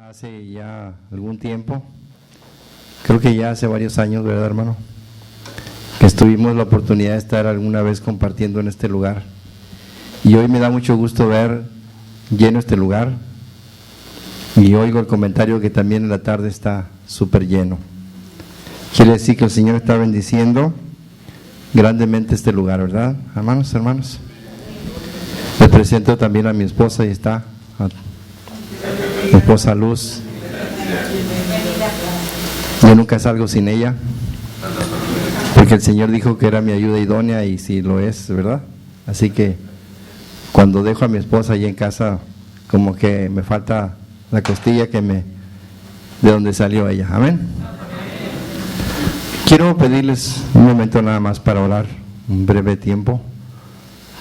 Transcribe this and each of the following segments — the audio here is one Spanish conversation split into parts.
Hace ya algún tiempo, creo que ya hace varios años, ¿verdad, hermano? Que tuvimos la oportunidad de estar alguna vez compartiendo en este lugar. Y hoy me da mucho gusto ver lleno este lugar. Y oigo el comentario que también en la tarde está súper lleno. Quiere decir que el Señor está bendiciendo grandemente este lugar, ¿verdad, hermanos? Les presento también a mi esposa, y está mi esposa Luz. Yo nunca salgo sin ella, porque el Señor dijo que era mi ayuda idónea, y sí lo es, ¿verdad? Así que cuando dejo a mi esposa allí en casa, como que me falta la costilla de donde salió ella. Amén. Quiero pedirles un momento nada más para orar, un breve tiempo,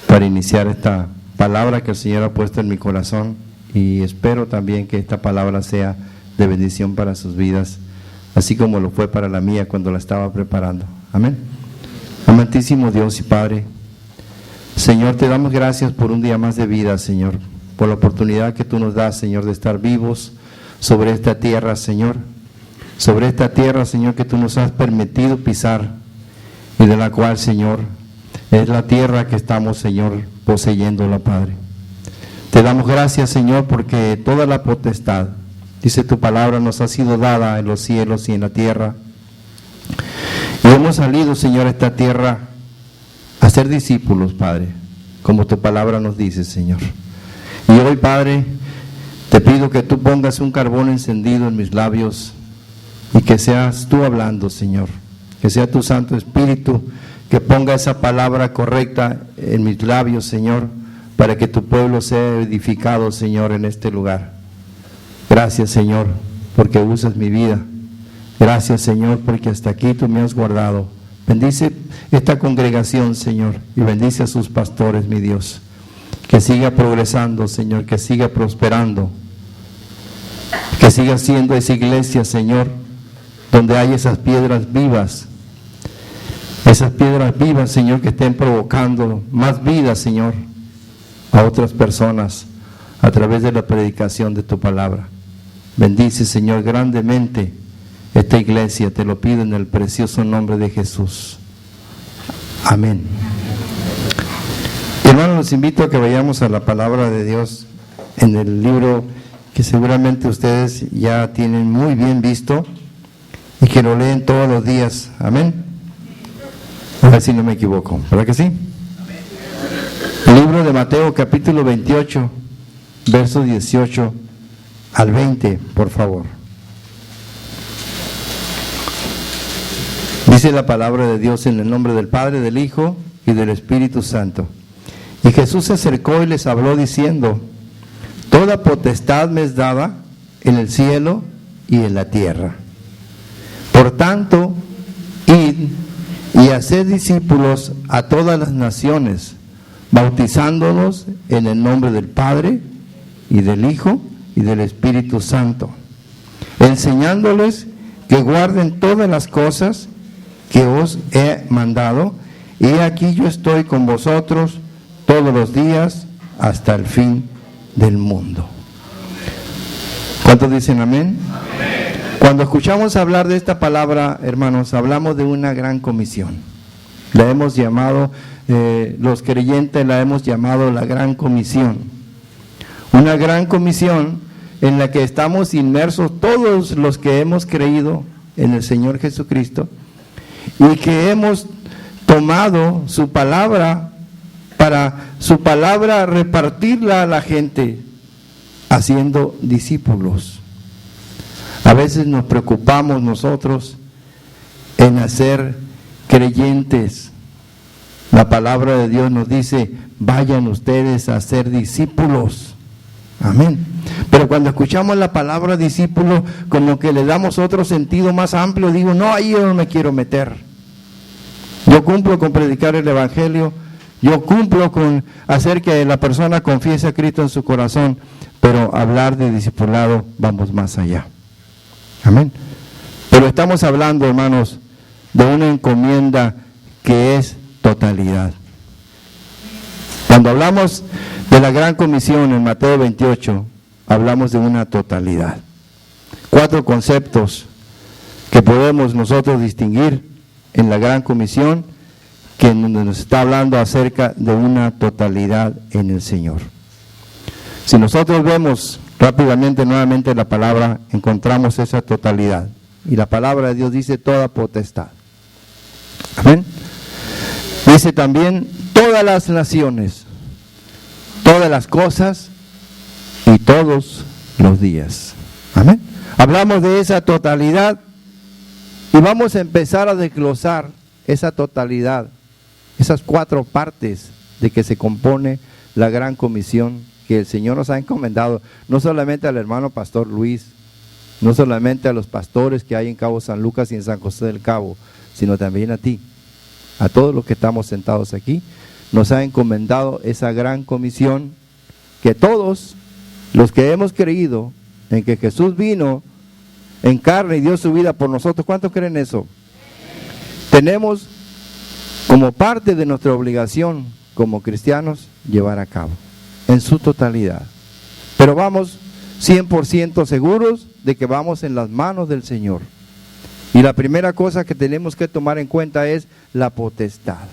para iniciar esta palabra que el Señor ha puesto en mi corazón, y espero también que esta palabra sea de bendición para sus vidas, así como lo fue para la mía cuando la estaba preparando. Amén. Amantísimo Dios y Padre, Señor, te damos gracias por un día más de vida, Señor, por la oportunidad que tú nos das, Señor, de estar vivos sobre esta tierra, Señor, sobre esta tierra, Señor, que tú nos has permitido pisar, y de la cual, Señor, es la tierra que estamos, Señor, poseyéndola, Padre. Te damos gracias, Señor, porque toda la potestad, dice tu palabra, nos ha sido dada en los cielos y en la tierra. Y hemos salido, Señor, a esta tierra a ser discípulos, Padre, como tu palabra nos dice, Señor. Y hoy, Padre, te pido que tú pongas un carbón encendido en mis labios, y que seas tú hablando, Señor, que sea tu Santo Espíritu que ponga esa palabra correcta en mis labios, Señor, para que tu pueblo sea edificado, Señor, en este lugar. Gracias, Señor, porque usas mi vida. Gracias, Señor, porque hasta aquí tú me has guardado. Bendice esta congregación, Señor, y bendice a sus pastores, mi Dios. Que siga progresando, Señor, que siga prosperando, que siga siendo esa iglesia, Señor, donde hay esas piedras vivas, Señor, que estén provocando más vida, Señor, a otras personas a través de la predicación de tu palabra. Bendice, Señor, grandemente esta iglesia, te lo pido en el precioso nombre de Jesús. Amén. Hermanos, los invito a que vayamos a la palabra de Dios en el libro que seguramente ustedes ya tienen muy bien visto y que lo leen todos los días. Amén. A ver si no me equivoco, ¿verdad que sí? El libro de Mateo, capítulo 28, versos 18 al 20, por favor. Dice la palabra de Dios en el nombre del Padre, del Hijo y del Espíritu Santo. Y Jesús se acercó y les habló diciendo: toda potestad me es dada en el cielo y en la tierra. Por tanto, id y haced discípulos a todas las naciones, bautizándolos en el nombre del Padre y del Hijo y del Espíritu Santo, enseñándoles que guarden todas las cosas que os he mandado, y aquí yo estoy con vosotros todos los días hasta el fin del mundo. ¿Cuántos dicen amén? Amén. Cuando escuchamos hablar de esta palabra, hermanos, hablamos de una gran comisión. La hemos llamado, los creyentes la hemos llamado la gran comisión. Una gran comisión en la que estamos inmersos todos los que hemos creído en el Señor Jesucristo y que hemos tomado su palabra para su palabra repartirla a la gente, haciendo discípulos. A veces nos preocupamos nosotros en hacer creyentes. La palabra de Dios nos dice: vayan ustedes a ser discípulos. Amén. Pero cuando escuchamos la palabra discípulo, como que le damos otro sentido más amplio. Digo, no, ahí yo no me quiero meter. Yo cumplo con predicar el Evangelio, yo cumplo con hacer que la persona confiese a Cristo en su corazón, pero hablar de discipulado vamos más allá. Amén. Pero estamos hablando, hermanos, de una encomienda que es totalidad. Cuando hablamos de la gran comisión en Mateo 28, hablamos de una totalidad. 4 conceptos que podemos nosotros distinguir en la Gran Comisión, que nos está hablando acerca de una totalidad en el Señor. Si nosotros vemos rápidamente nuevamente la palabra, encontramos esa totalidad. Y la palabra de Dios dice toda potestad. Amén. Dice también todas las naciones, todas las cosas y todos los días. Amén. Hablamos de esa totalidad y vamos a empezar a desglosar esa totalidad, esas 4 partes de que se compone la Gran Comisión que el Señor nos ha encomendado, no solamente al hermano pastor Luis, no solamente a los pastores que hay en Cabo San Lucas y en San José del Cabo, sino también a ti, a todos los que estamos sentados aquí. Nos ha encomendado esa Gran Comisión que todos los que hemos creído en que Jesús vino en carne y dio su vida por nosotros, ¿cuántos creen eso? Tenemos como parte de nuestra obligación como cristianos llevar a cabo en su totalidad. Pero vamos 100% seguros de que vamos en las manos del Señor. Y la primera cosa que tenemos que tomar en cuenta es la potestad.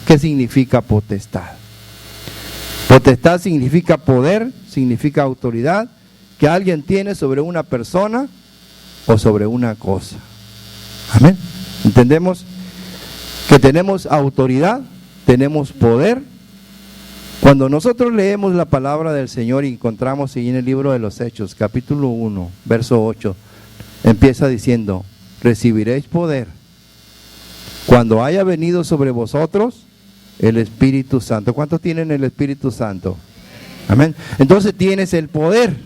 ¿Qué significa potestad? Potestad significa poder, significa autoridad que alguien tiene sobre una persona o sobre una cosa. Amén. ¿Entendemos? Que tenemos autoridad, tenemos poder. Cuando nosotros leemos la palabra del Señor y encontramos ahí en el libro de los Hechos, capítulo 1, verso 8, empieza diciendo, recibiréis poder cuando haya venido sobre vosotros el Espíritu Santo. ¿Cuántos tienen el Espíritu Santo? Amén. Entonces tienes el poder,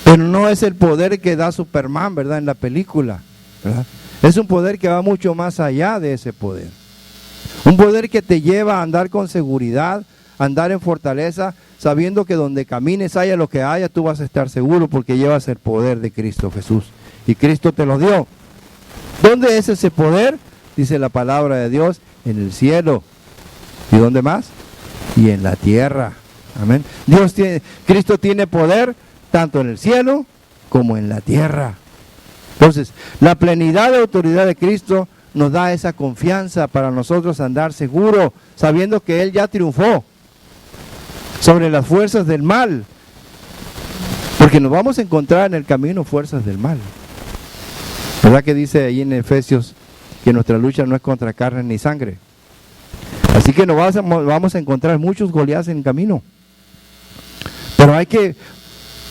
pero no es el poder que da Superman, ¿verdad? En la película, ¿verdad? Es un poder que va mucho más allá de ese poder. Un poder que te lleva a andar con seguridad, a andar en fortaleza, sabiendo que donde camines, haya lo que haya, tú vas a estar seguro porque llevas el poder de Cristo Jesús. Y Cristo te lo dio. ¿Dónde es ese poder? Dice la palabra de Dios, en el cielo. ¿Y dónde más? Y en la tierra. Amén. Cristo tiene poder tanto en el cielo como en la tierra. Entonces, la plenidad de autoridad de Cristo nos da esa confianza para nosotros andar seguro, sabiendo que Él ya triunfó sobre las fuerzas del mal. Porque nos vamos a encontrar en el camino fuerzas del mal. ¿Verdad que dice ahí en Efesios que nuestra lucha no es contra carne ni sangre? Así que nos vamos a encontrar muchos Goliaths en el camino. Pero hay que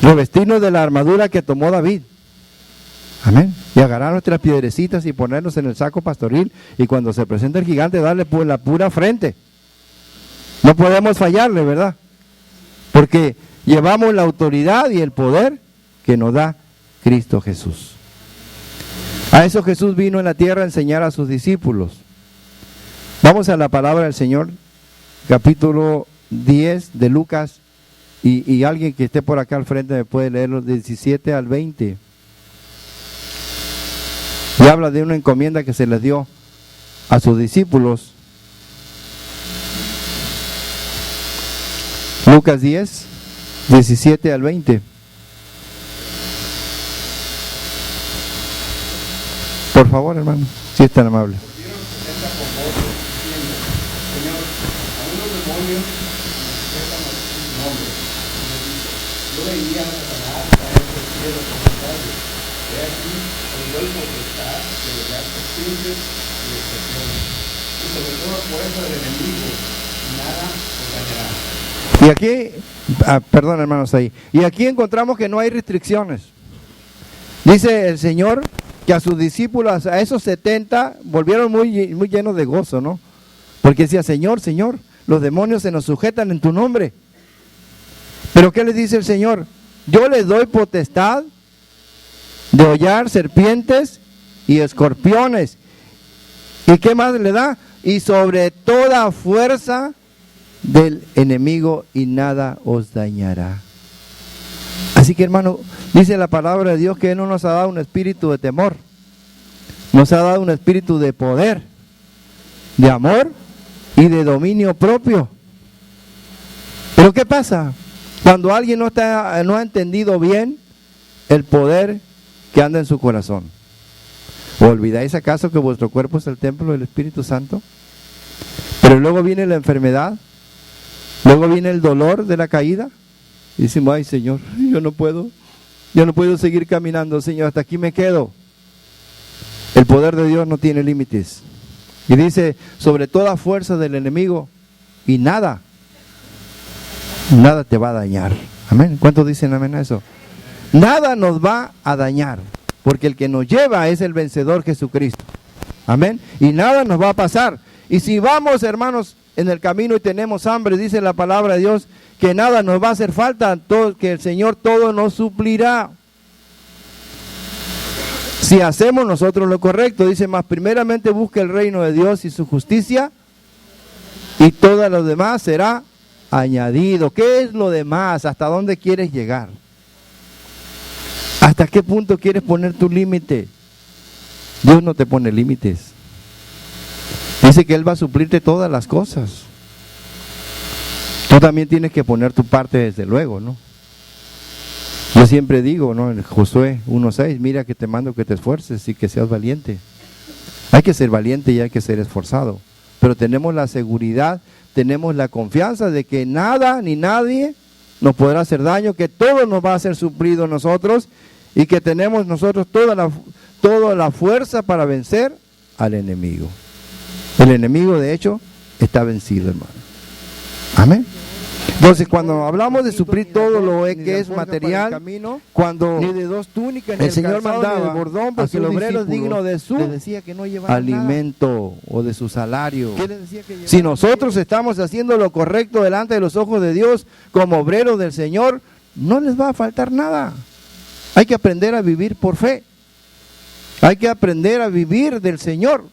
revestirnos de la armadura que tomó David. Amén. Y agarrar nuestras piedrecitas y ponernos en el saco pastoril. Y cuando se presenta el gigante, darle la pura frente. No podemos fallarle, ¿verdad? Porque llevamos la autoridad y el poder que nos da Cristo Jesús. A eso Jesús vino en la tierra a enseñar a sus discípulos. Vamos a la palabra del Señor, capítulo 10 de Lucas. Y alguien que esté por acá al frente me puede leer los 17 al 20. Y habla de una encomienda que se les dio a sus discípulos. Lucas 10, 17 al 20. Por favor, hermano, si es tan amable. Y aquí, perdón hermanos ahí, y aquí encontramos que no hay restricciones. Dice el Señor que a sus discípulos, a esos 70, volvieron muy llenos de gozo, ¿no? Porque decía, Señor, Señor, los demonios se nos sujetan en tu nombre. Pero ¿qué les dice el Señor? Yo les doy potestad de hollar serpientes y escorpiones. ¿Y qué más le da? Y sobre toda fuerza del enemigo, y nada os dañará. Así que, hermano, dice la palabra de Dios que Él no nos ha dado un espíritu de temor, nos ha dado un espíritu de poder, de amor y de dominio propio. Pero ¿qué pasa? Cuando alguien no ha entendido bien el poder que anda en su corazón. ¿O olvidáis acaso que vuestro cuerpo es el templo del Espíritu Santo? Pero luego viene la enfermedad, luego viene el dolor de la caída, y decimos, ay Señor, yo no puedo seguir caminando, Señor, hasta aquí me quedo. El poder de Dios no tiene límites. Y dice, sobre toda fuerza del enemigo, y nada te va a dañar. Amén. ¿Cuántos dicen amén a eso? Nada nos va a dañar, porque el que nos lleva es el vencedor Jesucristo. Amén. Y nada nos va a pasar. Y si vamos, hermanos, en el camino y tenemos hambre, dice la palabra de Dios, que nada nos va a hacer falta, que el Señor todo nos suplirá. Si hacemos nosotros lo correcto, dice, más primeramente busca el reino de Dios y su justicia, y todo lo demás será añadido. ¿Qué es lo demás? ¿Hasta dónde quieres llegar? ¿Hasta qué punto quieres poner tu límite? Dios no te pone límites. Dice que Él va a suplirte todas las cosas. Tú también tienes que poner tu parte desde luego, ¿no? Yo siempre digo, ¿no? En Josué 1:6, mira que te mando que te esfuerces y que seas valiente. Hay que ser valiente y hay que ser esforzado. Pero tenemos la seguridad, tenemos la confianza de que nada ni nadie nos podrá hacer daño, que todo nos va a ser suplido nosotros y que tenemos nosotros toda la fuerza para vencer al enemigo. El enemigo, de hecho, está vencido, hermano. Amén. Entonces, cuando hablamos de suplir todo lo que es material, cuando el Señor mandaba el bordón, porque el obrero es digno de su alimento o de su salario. Si nosotros estamos haciendo lo correcto delante de los ojos de Dios como obreros del Señor, no les va a faltar nada. Hay que aprender a vivir por fe. Hay que aprender a vivir del Señor.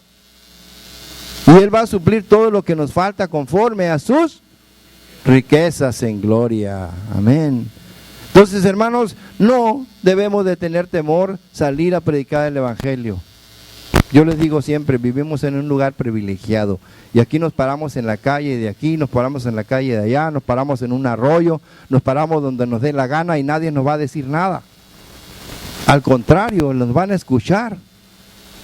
Y Él va a suplir todo lo que nos falta conforme a sus riquezas en gloria. Amén. Entonces, hermanos, no debemos de tener temor salir a predicar el Evangelio. Yo les digo siempre, vivimos en un lugar privilegiado. Y aquí nos paramos en la calle de aquí, nos paramos en la calle de allá, nos paramos en un arroyo, nos paramos donde nos dé la gana y nadie nos va a decir nada. Al contrario, nos van a escuchar.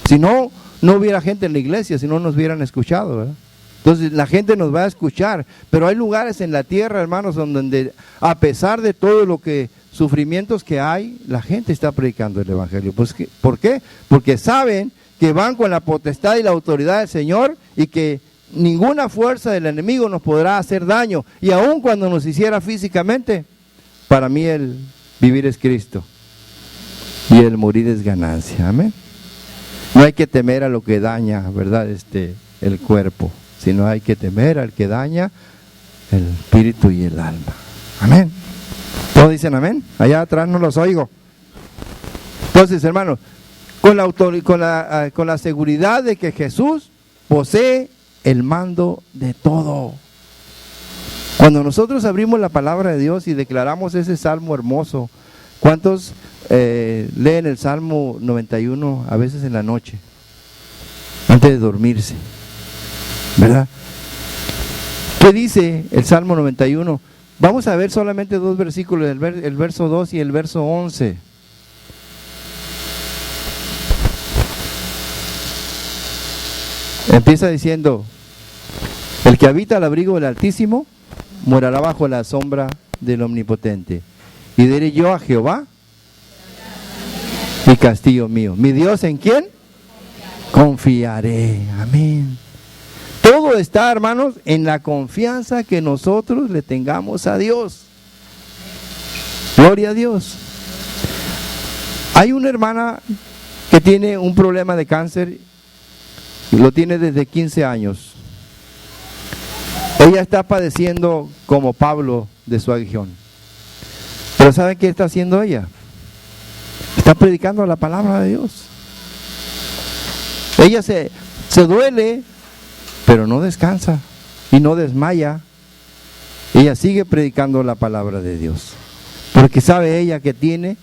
Si no, no hubiera gente en la iglesia, si no nos hubieran escuchado, ¿verdad? Entonces la gente nos va a escuchar, pero hay lugares en la tierra, hermanos, donde a pesar de todo lo que sufrimientos que hay, la gente está predicando el Evangelio. Pues, ¿por qué? Porque saben que van con la potestad y la autoridad del Señor y que ninguna fuerza del enemigo nos podrá hacer daño. Y aun cuando nos hiciera físicamente, para mí el vivir es Cristo y el morir es ganancia. Amén. No hay que temer a lo que daña, ¿verdad? El cuerpo, sino hay que temer al que daña el espíritu y el alma. Amén. ¿Todos dicen amén? Allá atrás no los oigo. Entonces, hermanos, con la seguridad de que Jesús posee el mando de todo. Cuando nosotros abrimos la palabra de Dios y declaramos ese salmo hermoso, ¿cuántos leen el Salmo 91 a veces en la noche, antes de dormirse? ¿Verdad? ¿Qué dice el Salmo 91? Vamos a ver solamente dos versículos, el verso 2 y el verso 11. Empieza diciendo: el que habita al abrigo del Altísimo morará bajo la sombra del Omnipotente. Y diré yo a Jehová, mi castillo mío, mi Dios, ¿en quién confiaré? Amén. Todo está, hermanos, en la confianza que nosotros le tengamos a Dios. Gloria a Dios. Hay una hermana que tiene un problema de cáncer y lo tiene desde 15 años. Ella está padeciendo como Pablo de su aguijón. Pero ¿saben qué está haciendo ella? Está predicando la palabra de Dios. Ella se duele, pero no descansa y no desmaya. Ella sigue predicando la palabra de Dios, porque sabe ella que tiene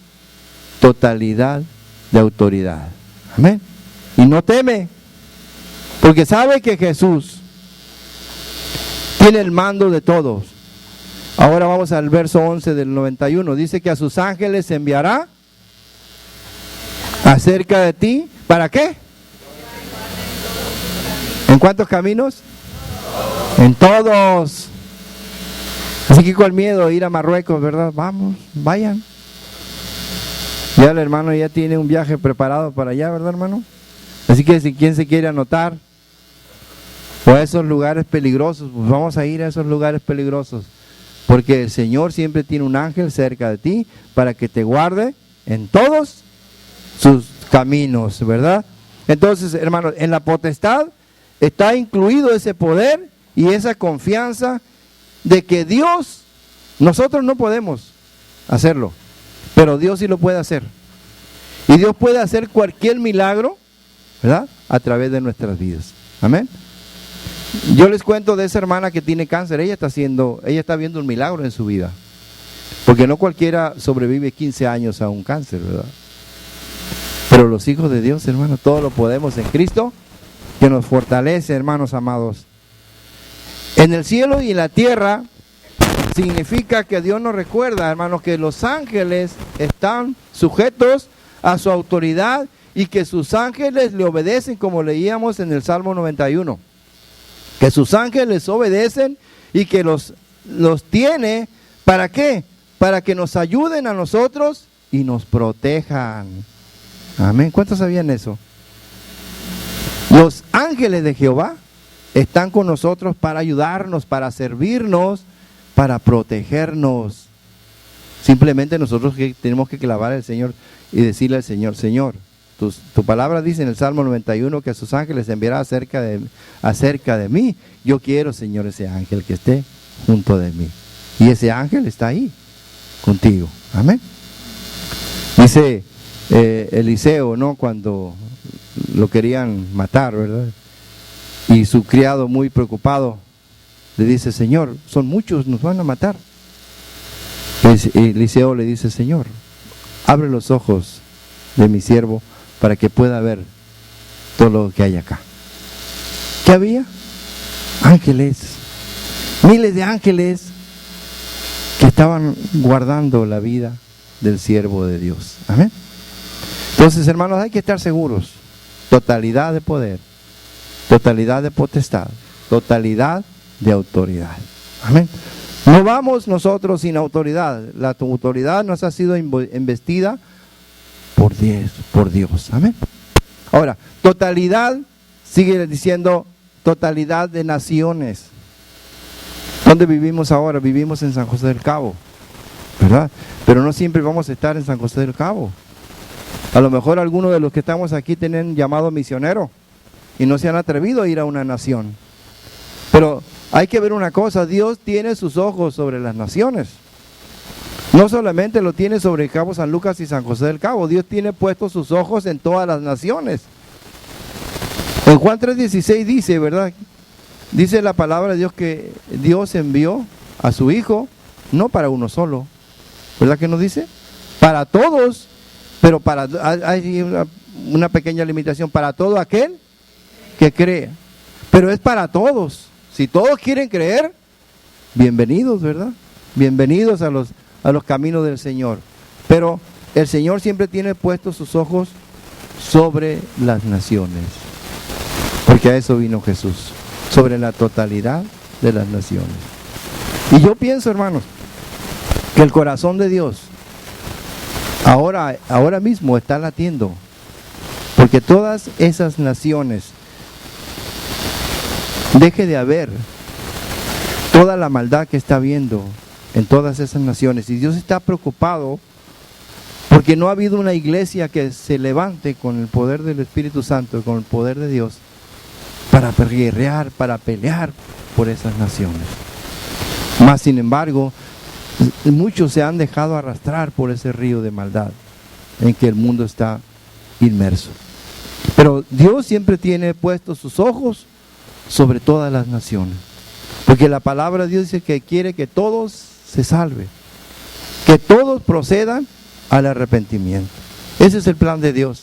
totalidad de autoridad. Amén. Y no teme, porque sabe que Jesús tiene el mando de todos. Ahora vamos al verso 11 del 91. Dice que a sus ángeles enviará acerca de ti. ¿Para qué? ¿En cuántos caminos? En todos. Así que con miedo de ir a Marruecos, ¿verdad? Vamos, vayan. Ya el hermano ya tiene un viaje preparado para allá, ¿verdad, hermano? Así que si quien se quiere anotar o a esos lugares peligrosos, pues vamos a ir a esos lugares peligrosos. Porque el Señor siempre tiene un ángel cerca de ti para que te guarde en todos sus caminos, ¿verdad? Entonces, hermanos, en la potestad está incluido ese poder y esa confianza de que Dios, nosotros no podemos hacerlo, pero Dios sí lo puede hacer. Y Dios puede hacer cualquier milagro, ¿verdad? A través de nuestras vidas. Amén. Yo les cuento de esa hermana que tiene cáncer. Ella está viendo un milagro en su vida. Porque no cualquiera sobrevive 15 años a un cáncer, ¿verdad? Pero los hijos de Dios, hermanos, todo lo podemos en Cristo, que nos fortalece, hermanos amados. En el cielo y en la tierra significa que Dios nos recuerda, hermanos, que los ángeles están sujetos a su autoridad y que sus ángeles le obedecen, como leíamos en el Salmo 91. Que sus ángeles obedecen y que los tiene, ¿para qué? Para que nos ayuden a nosotros y nos protejan. Amén. ¿Cuántos sabían eso? Los ángeles de Jehová están con nosotros para ayudarnos, para servirnos, para protegernos. Simplemente nosotros tenemos que clavar al Señor y decirle al Señor, Señor, tu palabra dice en el Salmo 91 que a sus ángeles enviará acerca de mí. Yo quiero, Señor, ese ángel que esté junto de mí. Y ese ángel está ahí, contigo. Amén. Dice Eliseo, ¿no? Cuando lo querían matar, ¿verdad? Y su criado, muy preocupado, le dice, Señor, son muchos, nos van a matar. Eliseo le dice, Señor, abre los ojos de mi siervo para que pueda ver todo lo que hay acá. ¿Qué había? Ángeles, miles de ángeles que estaban guardando la vida del siervo de Dios. Amén. Entonces, hermanos, hay que estar seguros. Totalidad de poder, totalidad de potestad, totalidad de autoridad. Amén. No vamos nosotros sin autoridad. La autoridad nos ha sido investida por Dios. Amén. Ahora, totalidad, sigue diciendo totalidad de naciones. ¿Dónde vivimos ahora? Vivimos en San José del Cabo, ¿verdad? Pero no siempre vamos a estar en San José del Cabo. A lo mejor algunos de los que estamos aquí tienen llamado misionero y no se han atrevido a ir a una nación. Pero hay que ver una cosa, Dios tiene sus ojos sobre las naciones. No solamente lo tiene sobre Cabo San Lucas y San José del Cabo, Dios tiene puestos sus ojos en todas las naciones. En Juan 3:16 dice, ¿verdad? Dice la palabra de Dios que Dios envió a su Hijo, no para uno solo, ¿verdad que nos dice? Para todos, pero hay una pequeña limitación, para todo aquel que cree. Pero es para todos. Si todos quieren creer, bienvenidos, ¿verdad? Bienvenidos a los caminos del Señor. Pero el Señor siempre tiene puestos sus ojos sobre las naciones. Porque a eso vino Jesús, sobre la totalidad de las naciones. Y yo pienso, hermanos, que el corazón de Dios ahora mismo está latiendo, porque todas esas naciones, deje de haber toda la maldad que está habiendo en todas esas naciones, y Dios está preocupado porque no ha habido una iglesia que se levante con el poder del Espíritu Santo, con el poder de Dios, para guerrear, para pelear por esas naciones. Mas sin embargo, muchos se han dejado arrastrar por ese río de maldad en que el mundo está inmerso. Pero Dios siempre tiene puestos sus ojos sobre todas las naciones, porque la palabra de Dios dice que quiere que todos se salven, que todos procedan al arrepentimiento. Ese es el plan de Dios,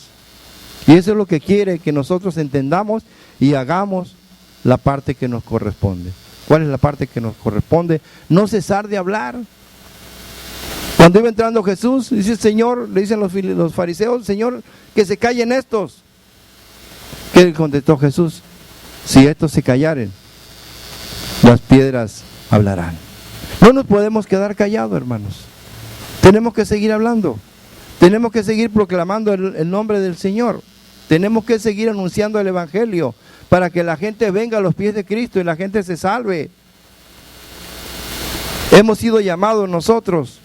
y eso es lo que quiere que nosotros entendamos y hagamos la parte que nos corresponde. ¿Cuál es la parte que nos corresponde? No cesar de hablar. Cuando iba entrando Jesús, dice: Señor, le dicen los fariseos: Señor, que se callen estos. ¿Qué contestó Jesús? Si estos se callaren, las piedras hablarán. No nos podemos quedar callados, hermanos. Tenemos que seguir hablando. Tenemos que seguir proclamando el nombre del Señor. Tenemos que seguir anunciando el Evangelio para que la gente venga a los pies de Cristo y la gente se salve. Hemos sido llamados nosotros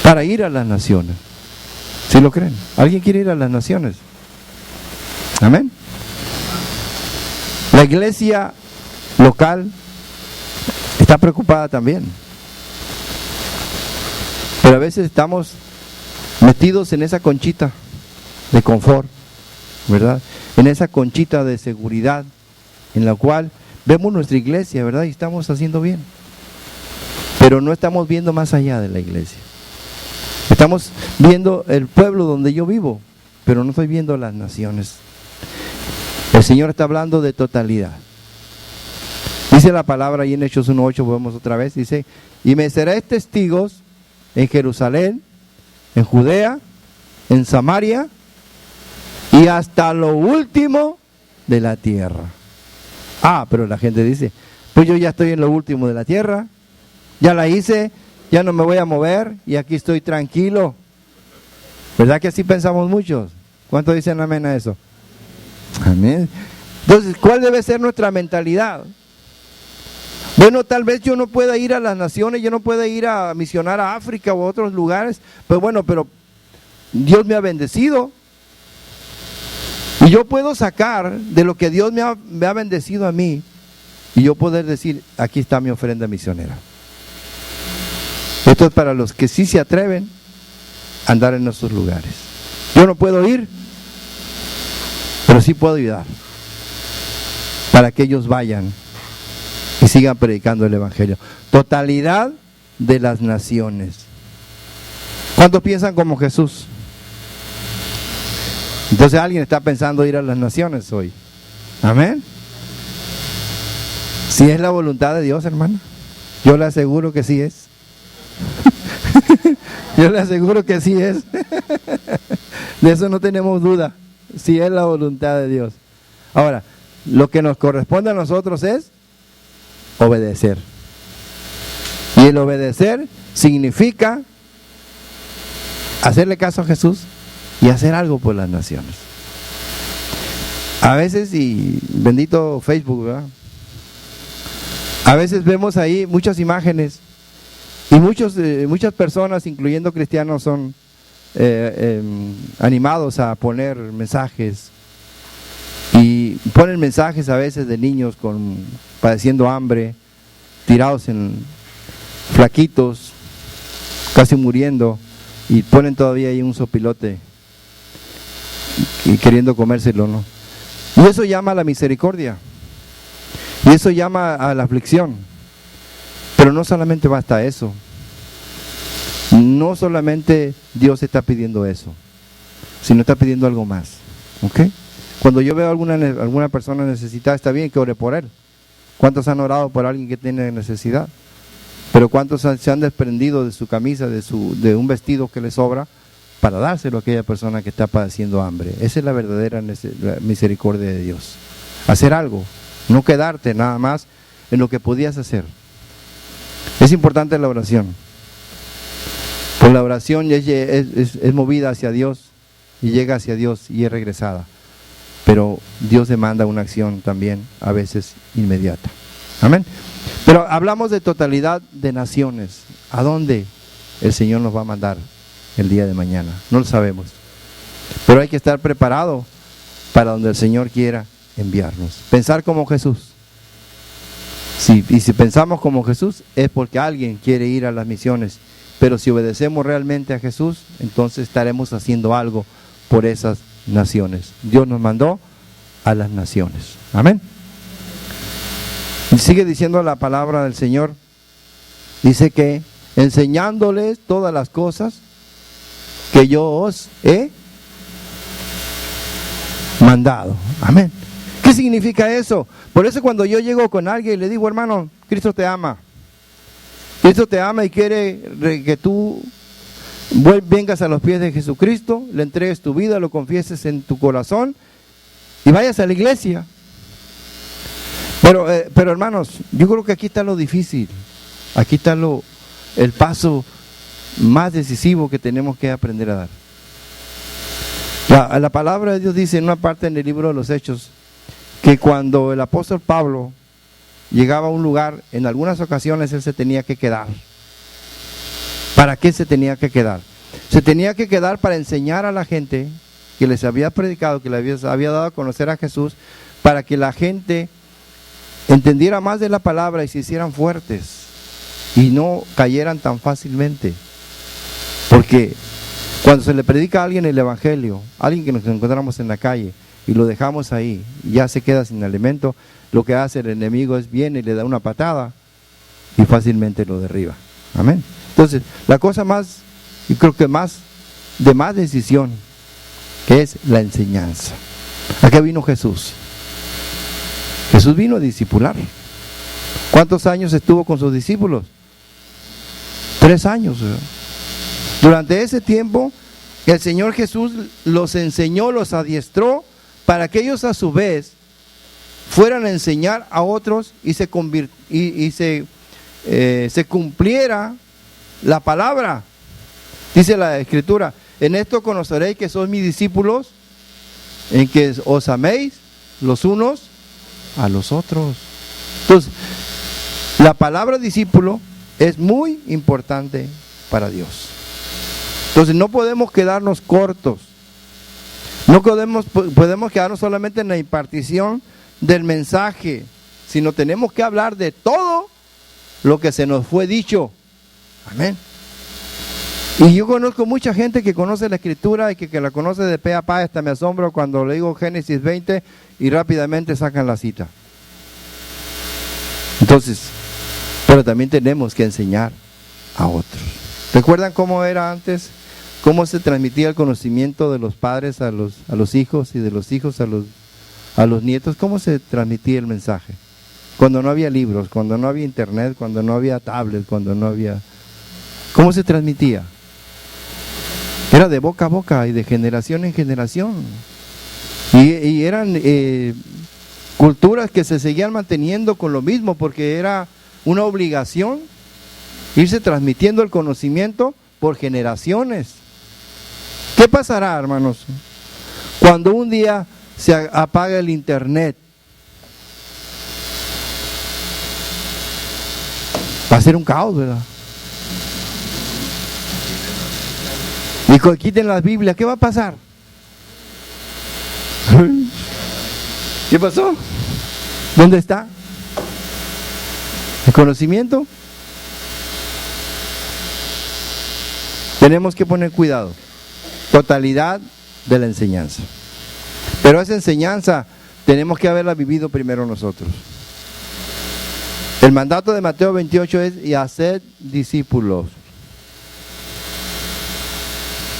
para ir a las naciones. ¿Sí lo creen? ¿Alguien quiere ir a las naciones? Amén. La iglesia local está preocupada también. Pero a veces estamos metidos en esa conchita de confort, ¿verdad? En esa conchita de seguridad en la cual vemos nuestra iglesia, ¿verdad? Y estamos haciendo bien. Pero no estamos viendo más allá de la iglesia. Estamos viendo el pueblo donde yo vivo, pero no estoy viendo las naciones. El Señor está hablando de totalidad. Dice la palabra ahí en Hechos 1:8, vemos otra vez, dice: y me seréis testigos en Jerusalén, en Judea, en Samaria y hasta lo último de la tierra. Ah, pero la gente dice: pues yo ya estoy en lo último de la tierra, ya la hice, ya no me voy a mover y aquí estoy tranquilo. ¿Verdad que así pensamos muchos? ¿Cuántos dicen amén a eso? Amén. Entonces, ¿cuál debe ser nuestra mentalidad? Bueno, tal vez yo no pueda ir a las naciones, yo no pueda ir a misionar a África o a otros lugares, pues bueno, pero Dios me ha bendecido. Y yo puedo sacar de lo que Dios me ha bendecido a mí, y yo poder decir: aquí está mi ofrenda misionera. Esto es para los que sí se atreven a andar en nuestros lugares. Yo no puedo ir, pero sí puedo ayudar para que ellos vayan y sigan predicando el Evangelio. Totalidad de las naciones. ¿Cuántos piensan como Jesús? Entonces alguien está pensando ir a las naciones hoy. Amén. Si es la voluntad de Dios, hermano, yo le aseguro que sí es. Yo le aseguro que sí es. De eso no tenemos duda. Si es la voluntad de Dios. Ahora, lo que nos corresponde a nosotros es obedecer. Y el obedecer significa hacerle caso a Jesús y hacer algo por las naciones. A veces, y bendito Facebook, ¿verdad? A veces vemos ahí muchas imágenes y muchas personas, incluyendo cristianos, son animados a poner mensajes, y ponen mensajes a veces de niños padeciendo hambre, tirados flaquitos, casi muriendo, y ponen todavía ahí un sopilote y queriendo comérselo, ¿no? Y eso llama a la misericordia, y eso llama a la aflicción. Pero no solamente basta eso. No solamente Dios está pidiendo eso, sino está pidiendo algo más. ¿Ok? Cuando yo veo alguna persona necesitada, está bien que ore por él. ¿Cuántos han orado por alguien que tiene necesidad? Pero ¿cuántos se han desprendido de su camisa, de un vestido que le sobra, para dárselo a aquella persona que está padeciendo hambre? Esa es la verdadera misericordia de Dios. Hacer algo, no quedarte nada más en lo que podías hacer. Es importante la oración. Pues la oración es movida hacia Dios y llega hacia Dios y es regresada. Pero Dios demanda una acción también, a veces inmediata. Amén. Pero hablamos de totalidad de naciones. ¿A dónde el Señor nos va a mandar el día de mañana? No lo sabemos. Pero hay que estar preparado para donde el Señor quiera enviarnos. Pensar como Jesús. Y si pensamos como Jesús, es porque alguien quiere ir a las misiones. Pero si obedecemos realmente a Jesús, entonces estaremos haciendo algo por esas naciones. Dios nos mandó a las naciones. Amén. Y sigue diciendo la palabra del Señor. Dice que enseñándoles todas las cosas que yo os he mandado. Amén. ¿Qué significa eso? Por eso cuando yo llego con alguien y le digo: hermano, Cristo te ama, Cristo te ama y quiere que tú vengas a los pies de Jesucristo, le entregues tu vida, lo confieses en tu corazón y vayas a la iglesia. Pero hermanos, yo creo que aquí está lo difícil. Aquí está el paso más decisivo que tenemos que aprender a dar. La palabra de Dios dice en una parte en el libro de los Hechos que cuando el apóstol Pablo llegaba a un lugar, en algunas ocasiones él se tenía que quedar. ¿Para qué se tenía que quedar? Se tenía que quedar para enseñar a la gente que les había predicado, que les había dado a conocer a Jesús, para que la gente entendiera más de la palabra y se hicieran fuertes y no cayeran tan fácilmente. Porque cuando se le predica a alguien el evangelio, alguien que nos encontramos en la calle y lo dejamos ahí, ya se queda sin alimento, lo que hace el enemigo es viene y le da una patada y fácilmente lo derriba. Amén. Entonces, la cosa más, y creo que más decisión, que es la enseñanza. ¿A qué vino Jesús? Jesús vino a discipular. ¿Cuántos años estuvo con sus discípulos? 3 años. Durante ese tiempo, el Señor Jesús los enseñó, los adiestró, para que ellos a su vez fueran a enseñar a otros y se cumpliera la palabra. Dice la Escritura: en esto conoceréis que sois mis discípulos, en que os améis los unos a los otros. Entonces, la palabra discípulo es muy importante para Dios. Entonces no podemos quedarnos cortos. No podemos quedarnos solamente en la impartición del mensaje, sino tenemos que hablar de todo lo que se nos fue dicho. Amén. Y yo conozco mucha gente que conoce la Escritura y que la conoce de pe a pa. Hasta me asombro cuando le digo Génesis 20 y rápidamente sacan la cita. Entonces, pero también tenemos que enseñar a otros. ¿Recuerdan cómo era antes? ¿Cómo se transmitía el conocimiento de los padres a los hijos y de los hijos a los nietos? ¿Cómo se transmitía el mensaje? Cuando no había libros, cuando no había internet, cuando no había tablets, cuando no había... ¿Cómo se transmitía? Era de boca a boca y de generación en generación. Y eran culturas que se seguían manteniendo con lo mismo, porque era una obligación irse transmitiendo el conocimiento por generaciones. ¿Qué pasará, hermanos, cuando un día se apaga el internet? Va a ser un caos, ¿verdad? Y quiten las Biblias, ¿qué va a pasar? ¿Qué pasó? ¿Dónde está el conocimiento? Tenemos que poner cuidado. Totalidad de la enseñanza. Pero esa enseñanza tenemos que haberla vivido primero nosotros. El mandato de Mateo 28 es: y haced discípulos.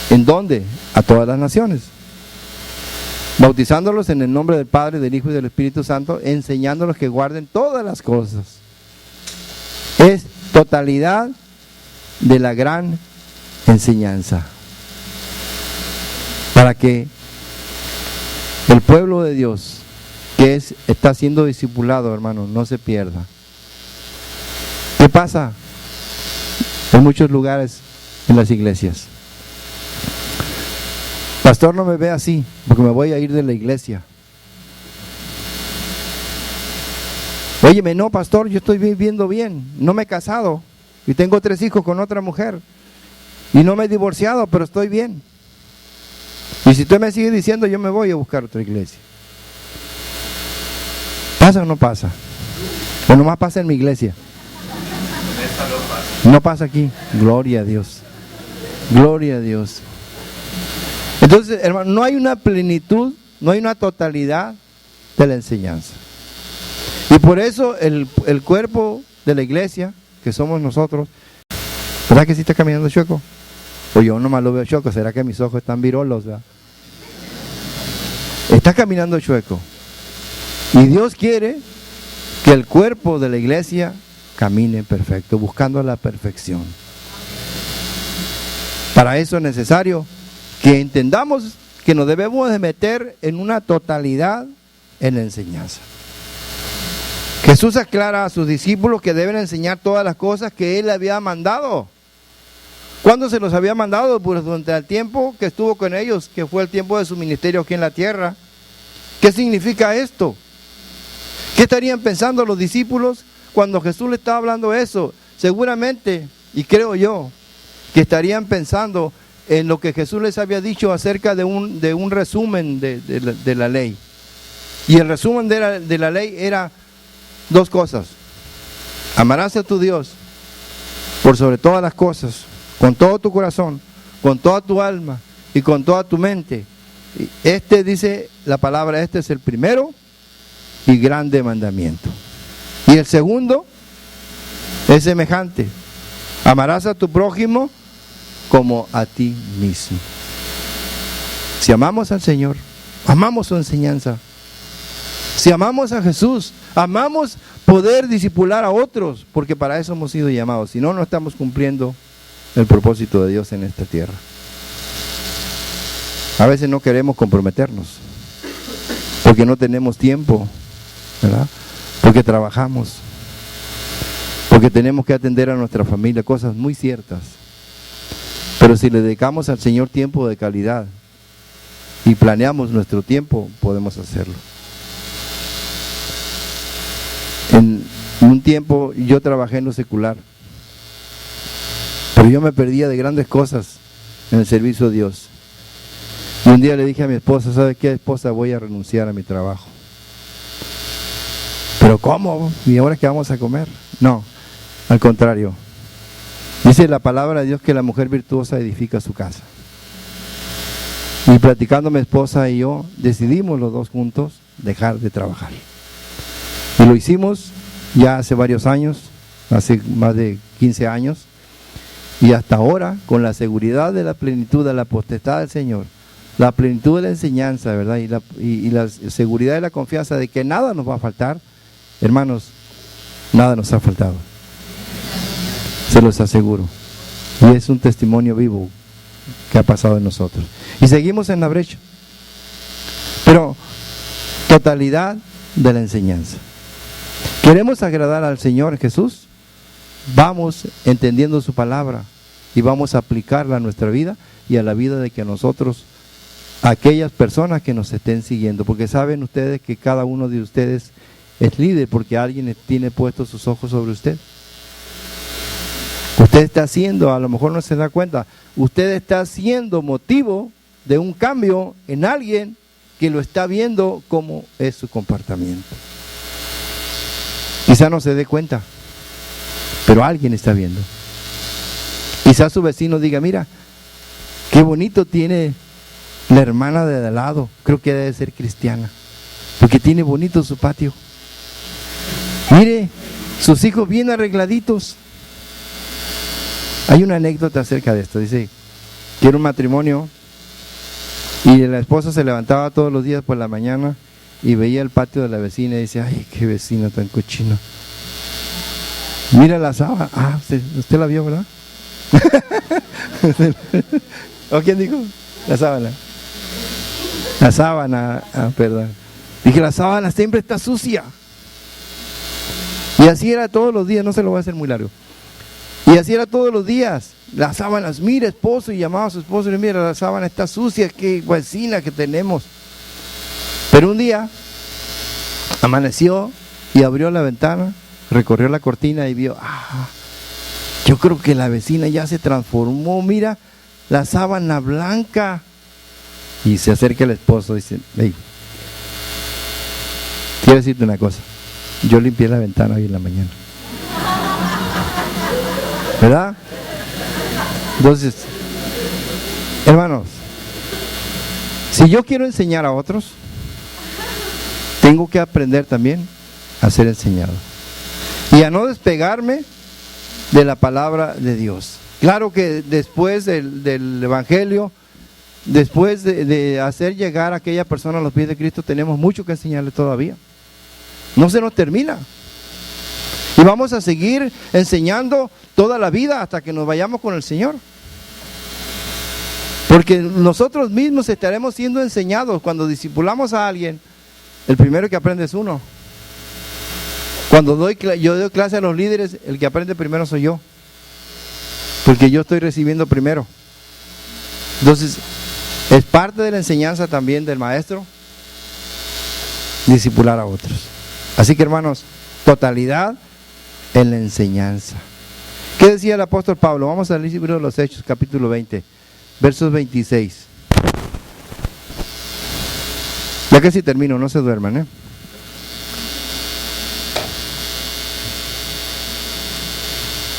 ¿En dónde? A todas las naciones. Bautizándolos en el nombre del Padre, del Hijo y del Espíritu Santo, enseñándolos que guarden todas las cosas. Es totalidad de la gran enseñanza. Para que el pueblo de Dios, que está siendo discipulado, hermano, no se pierda. ¿Qué pasa en muchos lugares en las iglesias? Pastor, no me ve así, porque me voy a ir de la iglesia. Óyeme, no, pastor, yo estoy viviendo bien, no me he casado y tengo 3 hijos con otra mujer y no me he divorciado, pero estoy bien. Y si usted me sigue diciendo, yo me voy a buscar otra iglesia. ¿Pasa o no pasa? ¿O nomás pasa en mi iglesia? No pasa aquí. Gloria a Dios. Gloria a Dios. Entonces, hermano, no hay una plenitud, no hay una totalidad de la enseñanza. Y por eso el cuerpo de la iglesia, que somos nosotros, ¿verdad que sí está caminando chueco? O yo nomás lo veo chueco, ¿será que mis ojos están virolos? ¿Verdad? Está caminando chueco. Y Dios quiere que el cuerpo de la iglesia camine perfecto, buscando la perfección. Para eso es necesario que entendamos que nos debemos de meter en una totalidad en la enseñanza. Jesús aclara a sus discípulos que deben enseñar todas las cosas que Él había mandado. ¿Cuándo se los había mandado? Pues durante el tiempo que estuvo con ellos, que fue el tiempo de su ministerio aquí en la tierra. ¿Qué significa esto? ¿Qué estarían pensando los discípulos cuando Jesús le estaba hablando eso? Seguramente, y creo yo, que estarían pensando en lo que Jesús les había dicho acerca de un resumen de la ley. Y el resumen de la ley era dos cosas: amarás a tu Dios por sobre todas las cosas, con todo tu corazón, con toda tu alma y con toda tu mente. Dice la palabra, este es el primero y grande mandamiento. Y el segundo es semejante: amarás a tu prójimo como a ti mismo. Si amamos al Señor, amamos su enseñanza. Si amamos a Jesús, amamos poder discipular a otros, porque para eso hemos sido llamados. Si no, no estamos cumpliendo el propósito de Dios en esta tierra. A veces no queremos comprometernos, porque no tenemos tiempo, ¿verdad? Porque trabajamos, porque tenemos que atender a nuestra familia, cosas muy ciertas. Pero si le dedicamos al Señor tiempo de calidad y planeamos nuestro tiempo, podemos hacerlo. En un tiempo yo trabajé en lo secular, pero yo me perdía de grandes cosas en el servicio de Dios. Y un día le dije a mi esposa: ¿sabe qué, esposa? Voy a renunciar a mi trabajo. ¿Pero cómo? ¿Y ahora qué vamos a comer? No, al contrario. Dice la palabra de Dios que la mujer virtuosa edifica su casa. Y platicando mi esposa y yo, decidimos los dos juntos dejar de trabajar. Y lo hicimos ya hace varios años, hace más de 15 años. Y hasta ahora, con la seguridad de la plenitud de la potestad del Señor, la plenitud de la enseñanza, ¿verdad? Y la seguridad y la confianza de que nada nos va a faltar, hermanos, nada nos ha faltado. Se los aseguro. Y es un testimonio vivo que ha pasado en nosotros. Y seguimos en la brecha. Pero, totalidad de la enseñanza. ¿Queremos agradar al Señor Jesús? Vamos entendiendo su palabra y vamos a aplicarla a nuestra vida y a la vida de que nosotros, aquellas personas que nos estén siguiendo, porque saben ustedes que cada uno de ustedes es líder porque alguien tiene puestos sus ojos sobre usted. Usted está haciendo, a lo mejor no se da cuenta, usted está siendo motivo de un cambio en alguien que lo está viendo cómo es su comportamiento. Quizá no se dé cuenta, pero alguien está viendo. Quizá su vecino diga: mira, qué bonito tiene la hermana de al lado, creo que debe ser cristiana, porque tiene bonito su patio. Mire, sus hijos bien arregladitos. Hay una anécdota acerca de esto. Dice que era un matrimonio y la esposa se levantaba todos los días por la mañana y veía el patio de la vecina y decía: ay, qué vecino tan cochino. Mira la sábana. Ah, usted la vio, ¿verdad? ¿O quién dijo? La sábana. La sábana, perdón. Dije, la sábana siempre está sucia. Y así era todos los días, no se lo voy a hacer muy largo. Y así era todos los días. Las sábanas, mira esposo, y llamaba a su esposo y le: mira, la sábana está sucia, qué vecina que tenemos. Pero un día amaneció y abrió la ventana, recorrió la cortina y vio: yo creo que la vecina ya se transformó, mira, la sábana blanca. Y se acerca el esposo y dice: hey, quiero decirte una cosa, yo limpié la ventana hoy en la mañana. ¿Verdad? Entonces, hermanos, si yo quiero enseñar a otros, tengo que aprender también a ser enseñado y a no despegarme de la palabra de Dios. Claro que después del Evangelio, después de hacer llegar a aquella persona a los pies de Cristo, tenemos mucho que enseñarle todavía. No se nos termina. Y vamos a seguir enseñando toda la vida hasta que nos vayamos con el Señor. Porque nosotros mismos estaremos siendo enseñados. Cuando discipulamos a alguien, el primero que aprende es uno. Cuando yo doy clase a los líderes, el que aprende primero soy yo. Porque yo estoy recibiendo primero. Entonces, es parte de la enseñanza también del maestro discipular a otros. Así que, hermanos, totalidad en la enseñanza. ¿Qué decía el apóstol Pablo? Vamos al libro de los Hechos, capítulo 20, versos 26. Ya casi termino, no se duerman,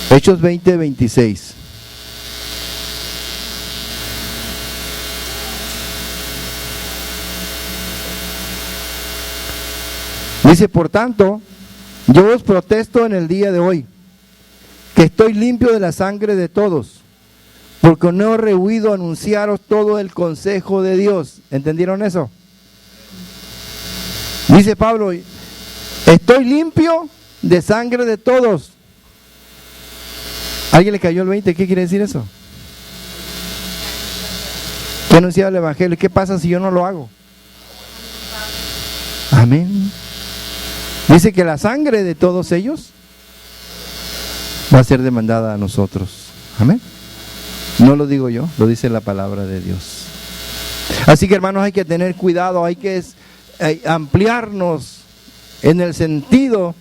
Hechos 20, 26. Dice, por tanto, yo os protesto en el día de hoy, que estoy limpio de la sangre de todos, porque no he rehuido anunciaros todo el consejo de Dios. ¿Entendieron eso? Dice Pablo, estoy limpio de sangre de todos. ¿Alguien le cayó el 20? ¿Qué quiere decir eso? Que anunciaba el evangelio. ¿Qué pasa si yo no lo hago? Amén. Dice que la sangre de todos ellos va a ser demandada a nosotros. Amén. No lo digo yo, lo dice la palabra de Dios. Así que, hermanos, hay que tener cuidado, hay que ampliarnos en el sentido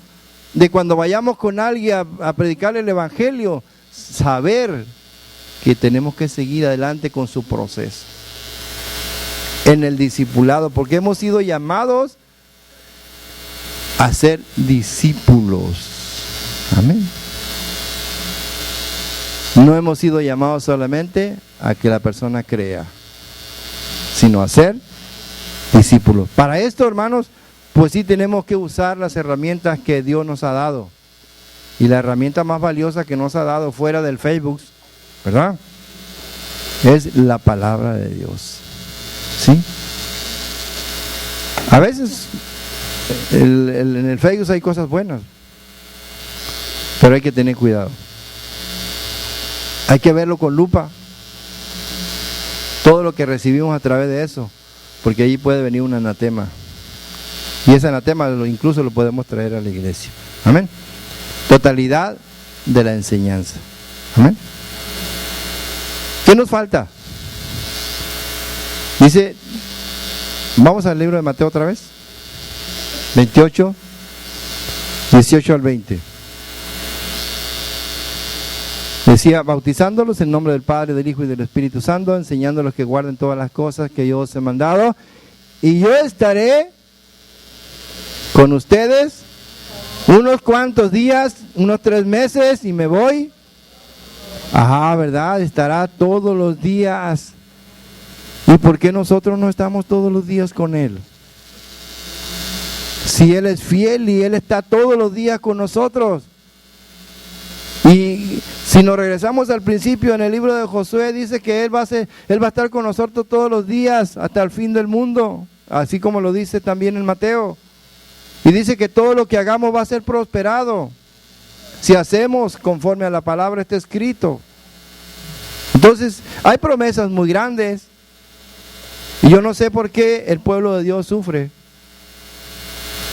de cuando vayamos con alguien a predicar el evangelio, saber que tenemos que seguir adelante con su proceso en el discipulado, porque hemos sido llamados a ser discípulos. Amén. No hemos sido llamados solamente a que la persona crea, sino a ser discípulos. Para esto, hermanos, pues sí tenemos que usar las herramientas que Dios nos ha dado. Y la herramienta más valiosa que nos ha dado fuera del Facebook, ¿verdad?, es la palabra de Dios. ¿Sí? A veces en el Facebook hay cosas buenas, pero hay que tener cuidado. Hay que verlo con lupa. Todo lo que recibimos a través de eso, porque allí puede venir un anatema. Y ese anatema incluso lo podemos traer a la iglesia. Amén. Totalidad de la enseñanza. Amén. ¿Qué nos falta? Dice, vamos al libro de Mateo otra vez. 28, 18 al 20. Decía, bautizándolos en nombre del Padre, del Hijo y del Espíritu Santo, enseñándolos que guarden todas las cosas que yo os he mandado, y yo estaré con ustedes unos cuantos días, unos 3 meses, y me voy. Ajá, ¿verdad? Estará todos los días. ¿Y por qué nosotros no estamos todos los días con Él? Si Él es fiel y Él está todos los días con nosotros. Y si nos regresamos al principio, en el libro de Josué dice que Él va a estar con nosotros todos los días hasta el fin del mundo, así como lo dice también en Mateo. Y dice que todo lo que hagamos va a ser prosperado si hacemos conforme a la palabra está escrito. Entonces hay promesas muy grandes, y yo no sé por qué el pueblo de Dios sufre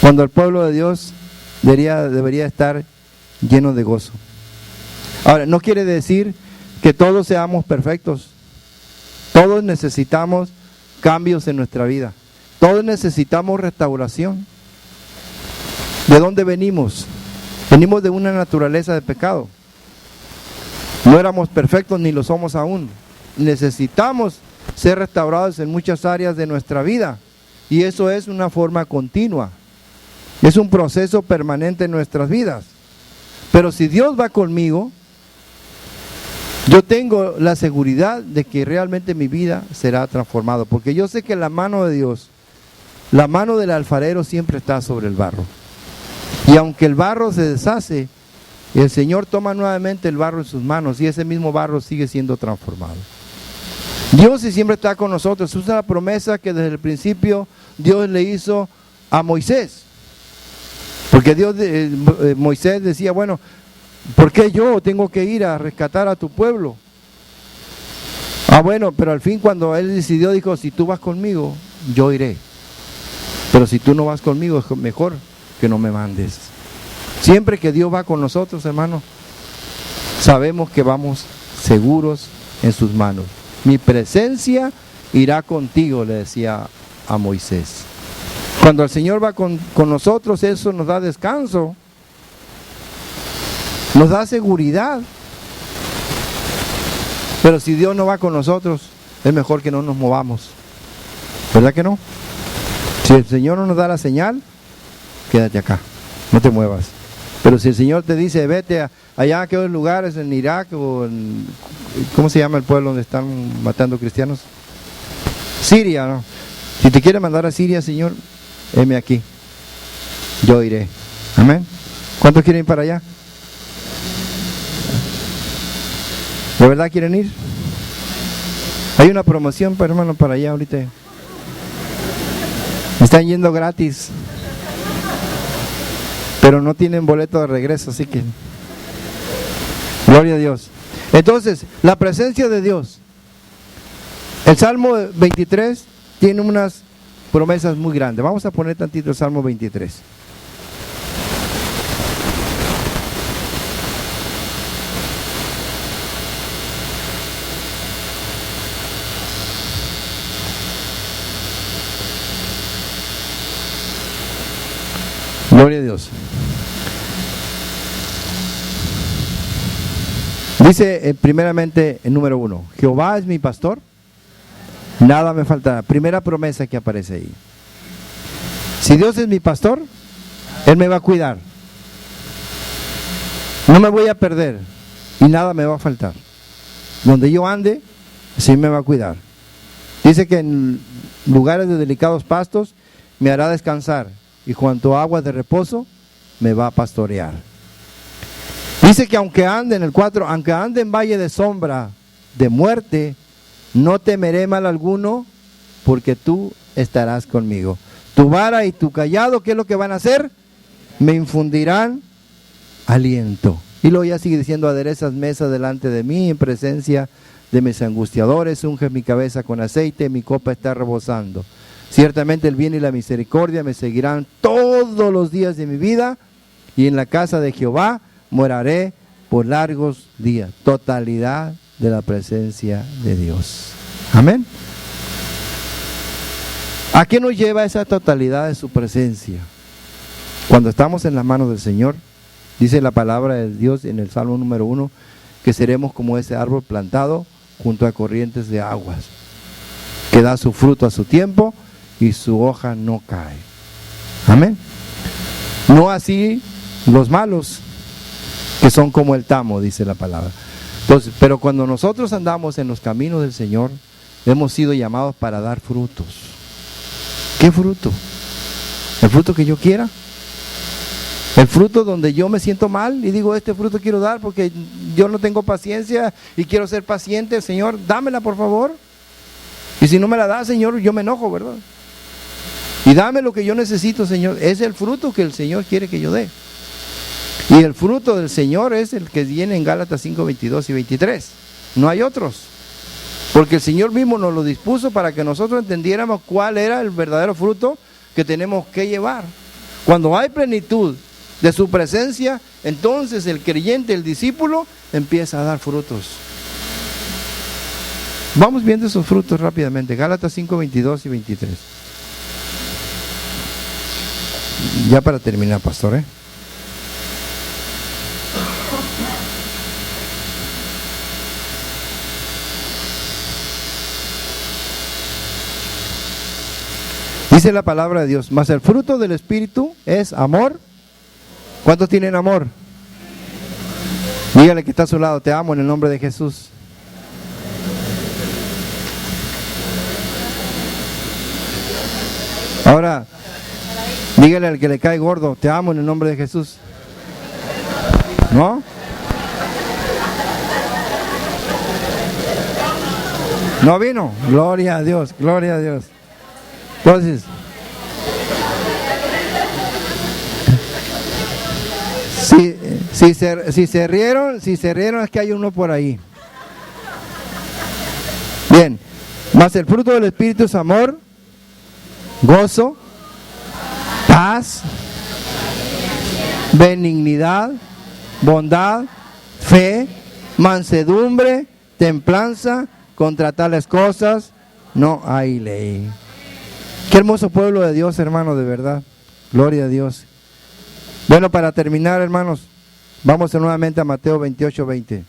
cuando el pueblo de Dios debería estar lleno de gozo. Ahora, no quiere decir que todos seamos perfectos. Todos necesitamos cambios en nuestra vida. Todos necesitamos restauración. ¿De dónde venimos? Venimos de una naturaleza de pecado. No éramos perfectos ni lo somos aún. Necesitamos ser restaurados en muchas áreas de nuestra vida. Y eso es una forma continua. Es un proceso permanente en nuestras vidas. Pero si Dios va conmigo, yo tengo la seguridad de que realmente mi vida será transformada, porque yo sé que la mano de Dios, la mano del alfarero siempre está sobre el barro. Y aunque el barro se deshace, el Señor toma nuevamente el barro en sus manos y ese mismo barro sigue siendo transformado. Dios siempre está con nosotros. Es una promesa que desde el principio Dios le hizo a Moisés. Porque Moisés decía, bueno, ¿por qué yo tengo que ir a rescatar a tu pueblo? Ah, bueno, pero al fin cuando él decidió, dijo, si tú vas conmigo, yo iré. Pero si tú no vas conmigo, es mejor que no me mandes. Siempre que Dios va con nosotros, hermano, sabemos que vamos seguros en sus manos. Mi presencia irá contigo, le decía a Moisés. Cuando el Señor va con nosotros, eso nos da descanso, nos da seguridad. Pero si Dios no va con nosotros, es mejor que no nos movamos. ¿Verdad que no? Si el Señor no nos da la señal, quédate acá, no te muevas. Pero si el Señor te dice, vete allá a aquellos lugares en Irak o en, ¿cómo se llama el pueblo donde están matando cristianos? Siria, ¿no? Si te quiere mandar a Siria, Señor, heme aquí, yo iré. Amén. ¿Cuántos quieren ir para allá? ¿De verdad quieren ir? Hay una promoción, hermano, para allá ahorita. Están yendo gratis, pero no tienen boleto de regreso, así que gloria a Dios. Entonces, la presencia de Dios. El Salmo 23 tiene unas promesas muy grandes. Vamos a poner tantito el Salmo 23. Gloria a Dios. Dice primeramente el número 1, Jehová es mi pastor, nada me faltará. Primera promesa que aparece ahí. Si Dios es mi pastor, Él me va a cuidar. No me voy a perder y nada me va a faltar. Donde yo ande, sí me va a cuidar. Dice que en lugares de delicados pastos me hará descansar y junto a aguas de reposo me va a pastorear. Dice que aunque ande en el 4, aunque ande en valle de sombra de muerte, no temeré mal alguno, porque tú estarás conmigo. Tu vara y tu cayado, ¿qué es lo que van a hacer? Me infundirán aliento. Y luego ya sigue diciendo, aderezas mesa delante de mí, en presencia de mis angustiadores, unge mi cabeza con aceite, mi copa está rebosando. Ciertamente el bien y la misericordia me seguirán todos los días de mi vida, y en la casa de Jehová moraré por largos días. Totalidad de la presencia de Dios. Amén. ¿A qué nos lleva esa totalidad de su presencia? Cuando estamos en las manos del Señor, dice la palabra de Dios en el Salmo número 1, que seremos como ese árbol plantado junto a corrientes de aguas, que da su fruto a su tiempo y su hoja no cae. Amén. No así los malos, que son como el tamo, dice la palabra. Entonces, pero cuando nosotros andamos en los caminos del Señor, hemos sido llamados para dar frutos. ¿Qué fruto? ¿El fruto que yo quiera? El fruto donde yo me siento mal y digo, este fruto quiero dar porque yo no tengo paciencia y quiero ser paciente. Señor, dámela por favor. Y si no me la da, Señor, yo me enojo, ¿verdad? Y dame lo que yo necesito, Señor. Es el fruto que el Señor quiere que yo dé. Y el fruto del Señor es el que viene en Gálatas 5, 22 y 23. No hay otros. Porque el Señor mismo nos lo dispuso para que nosotros entendiéramos cuál era el verdadero fruto que tenemos que llevar. Cuando hay plenitud de su presencia, entonces el creyente, el discípulo, empieza a dar frutos. Vamos viendo esos frutos rápidamente. Gálatas 5, 22 y 23. Ya para terminar, pastor, Dice la palabra de Dios, mas el fruto del Espíritu es amor. ¿Cuántos tienen amor? Dígale que está a su lado, te amo en el nombre de Jesús. Ahora, dígale al que le cae gordo, te amo en el nombre de Jesús. ¿No? ¿No vino? Gloria a Dios, gloria a Dios. Entonces, Si se rieron es que hay uno por ahí. Bien, mas el fruto del Espíritu es amor, gozo, paz, benignidad, bondad, fe, mansedumbre, templanza. Contra tales cosas no hay ley. Qué hermoso pueblo de Dios, hermano, de verdad. Gloria a Dios. Bueno, para terminar, hermanos, vamos nuevamente a Mateo 28:20.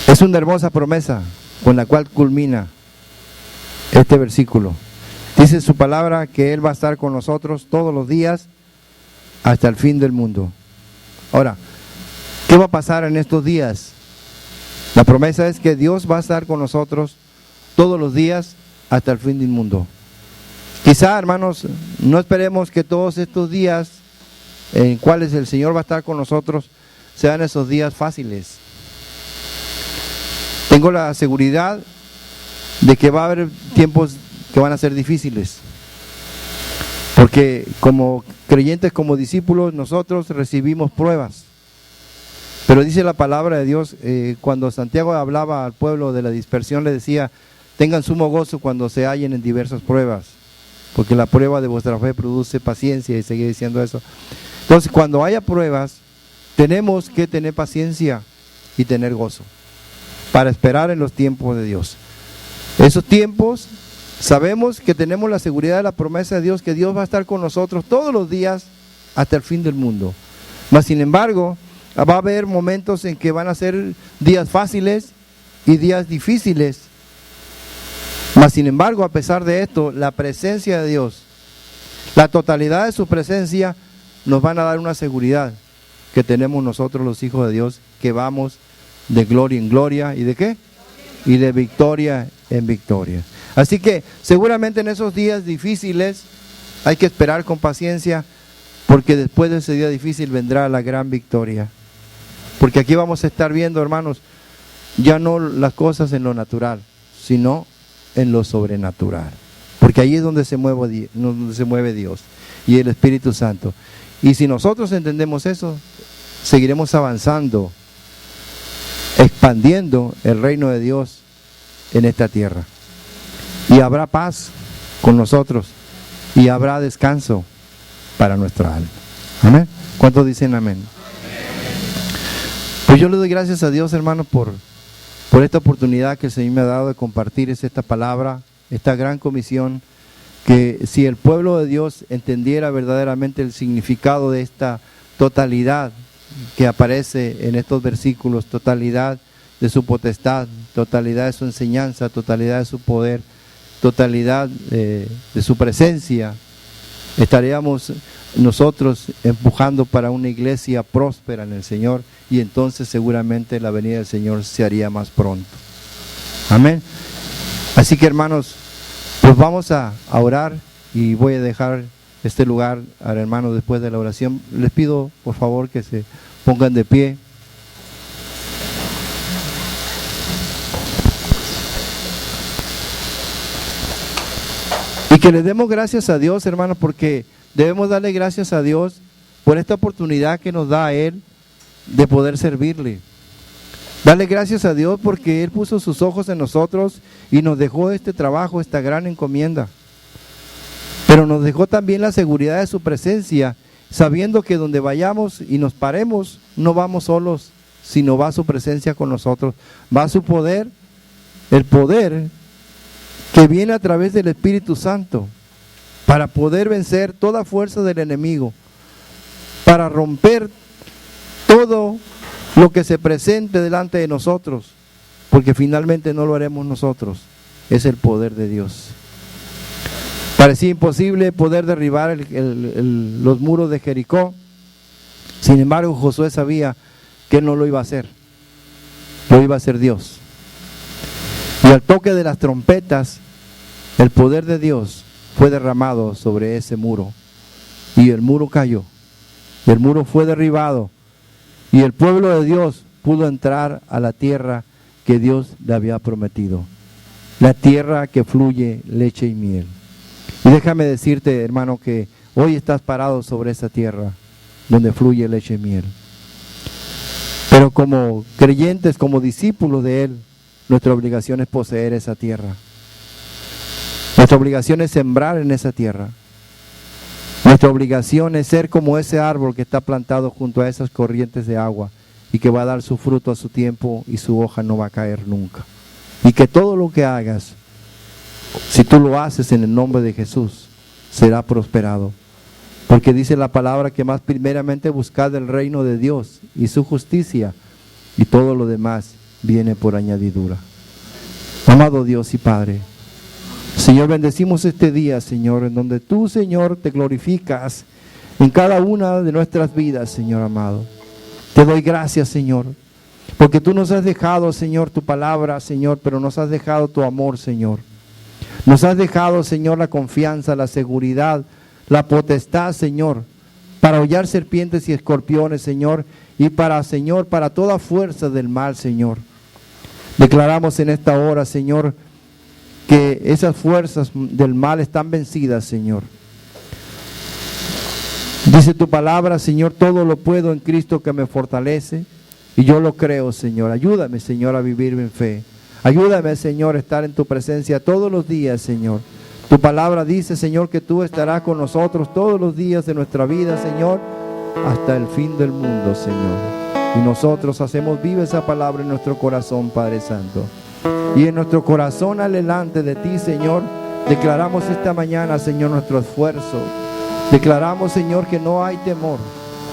Es una hermosa promesa con la cual culmina este versículo. Dice su palabra que Él va a estar con nosotros todos los días hasta el fin del mundo. Ahora, ¿qué va a pasar en estos días? La promesa es que Dios va a estar con nosotros todos los días hasta el fin del mundo. Quizá, hermanos, no esperemos que todos estos días en cuales el Señor va a estar con nosotros sean esos días fáciles. Tengo la seguridad de que va a haber tiempos que van a ser difíciles. Porque como creyentes, como discípulos, nosotros recibimos pruebas. Pero dice la palabra de Dios, cuando Santiago hablaba al pueblo de la dispersión, le decía, tengan sumo gozo cuando se hallen en diversas pruebas, porque la prueba de vuestra fe produce paciencia, y seguía diciendo eso. Entonces, cuando haya pruebas, tenemos que tener paciencia y tener gozo, para esperar en los tiempos de Dios. Esos tiempos, sabemos que tenemos la seguridad de la promesa de Dios, que Dios va a estar con nosotros todos los días hasta el fin del mundo. Mas, sin embargo, va a haber momentos en que van a ser días fáciles y días difíciles. Mas sin embargo, a pesar de esto, la presencia de Dios, la totalidad de su presencia, nos van a dar una seguridad que tenemos nosotros los hijos de Dios, que vamos de gloria en gloria, ¿y de qué? Y de victoria en victoria. Así que seguramente en esos días difíciles hay que esperar con paciencia, porque después de ese día difícil vendrá la gran victoria. Porque aquí vamos a estar viendo, hermanos, ya no las cosas en lo natural, sino en lo sobrenatural. Porque ahí es donde se mueve Dios y el Espíritu Santo. Y si nosotros entendemos eso, seguiremos avanzando, expandiendo el reino de Dios en esta tierra. Y habrá paz con nosotros y habrá descanso para nuestra alma. ¿Amén? ¿Cuántos dicen amén? Pues yo le doy gracias a Dios, hermano, por esta oportunidad que el Señor me ha dado de compartir esta palabra, esta gran comisión, que si el pueblo de Dios entendiera verdaderamente el significado de esta totalidad que aparece en estos versículos, totalidad de su potestad, totalidad de su enseñanza, totalidad de su poder, totalidad de su presencia, estaríamos nosotros empujando para una iglesia próspera en el Señor, y entonces seguramente la venida del Señor se haría más pronto. Amén. Así que, hermanos, pues vamos a orar, y voy a dejar este lugar al hermano después de la oración. Les pido por favor que se pongan de pie. Y que le demos gracias a Dios, hermanos, porque debemos darle gracias a Dios por esta oportunidad que nos da a Él de poder servirle. Darle gracias a Dios porque Él puso sus ojos en nosotros y nos dejó este trabajo, esta gran encomienda. Pero nos dejó también la seguridad de su presencia, sabiendo que donde vayamos y nos paremos, no vamos solos, sino va su presencia con nosotros. Va su poder, el poder que viene a través del Espíritu Santo, para poder vencer toda fuerza del enemigo, para romper todo lo que se presente delante de nosotros, porque finalmente no lo haremos nosotros, es el poder de Dios. Parecía imposible poder derribar los muros de Jericó. Sin embargo, Josué sabía que él no lo iba a hacer, lo iba a hacer Dios. Y al toque de las trompetas, el poder de Dios fue derramado sobre ese muro, y el muro cayó, el muro fue derribado, y el pueblo de Dios pudo entrar a la tierra que Dios le había prometido, la tierra que fluye leche y miel. Y déjame decirte, hermano, que hoy estás parado sobre esa tierra donde fluye leche y miel. Pero como creyentes, como discípulos de Él, nuestra obligación es poseer esa tierra. Nuestra obligación es sembrar en esa tierra. Nuestra obligación es ser como ese árbol que está plantado junto a esas corrientes de agua y que va a dar su fruto a su tiempo y su hoja no va a caer nunca. Y que todo lo que hagas, si tú lo haces en el nombre de Jesús, será prosperado. Porque dice la palabra que más primeramente buscad el reino de Dios y su justicia, y todo lo demás viene por añadidura. Amado Dios y Padre, Señor, bendecimos este día, Señor, en donde tú, Señor, te glorificas en cada una de nuestras vidas, Señor amado. Te doy gracias, Señor, porque tú nos has dejado, Señor, tu palabra, Señor, pero nos has dejado tu amor, Señor. Nos has dejado, Señor, la confianza, la seguridad, la potestad, Señor, para hollar serpientes y escorpiones, Señor, y para, Señor, para toda fuerza del mal, Señor. Declaramos en esta hora, Señor, que esas fuerzas del mal están vencidas, Señor. Dice tu palabra, Señor, todo lo puedo en Cristo que me fortalece, y yo lo creo, Señor. Ayúdame, Señor, a vivir en fe. Ayúdame, Señor, a estar en tu presencia todos los días, Señor. Tu palabra dice, Señor, que tú estarás con nosotros todos los días de nuestra vida, Señor, hasta el fin del mundo, Señor. Y nosotros hacemos viva esa palabra en nuestro corazón, Padre Santo. Y en nuestro corazón adelante de ti, Señor, declaramos esta mañana, Señor, nuestro esfuerzo. Declaramos, Señor, que no hay temor.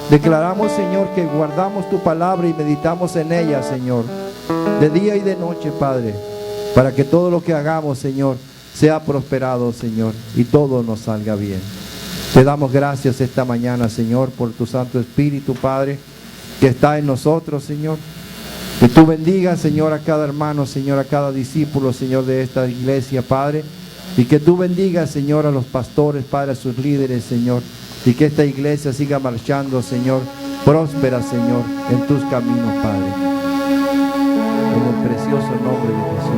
Declaramos, Señor, que guardamos tu palabra y meditamos en ella, Señor, de día y de noche, Padre, para que todo lo que hagamos, Señor, sea prosperado, Señor, y todo nos salga bien. Te damos gracias esta mañana, Señor, por tu Santo Espíritu, Padre, que está en nosotros, Señor. Que tú bendigas, Señor, a cada hermano, Señor, a cada discípulo, Señor, de esta iglesia, Padre. Y que tú bendigas, Señor, a los pastores, Padre, a sus líderes, Señor. Y que esta iglesia siga marchando, Señor, próspera, Señor, en tus caminos, Padre. En el precioso nombre de Jesús.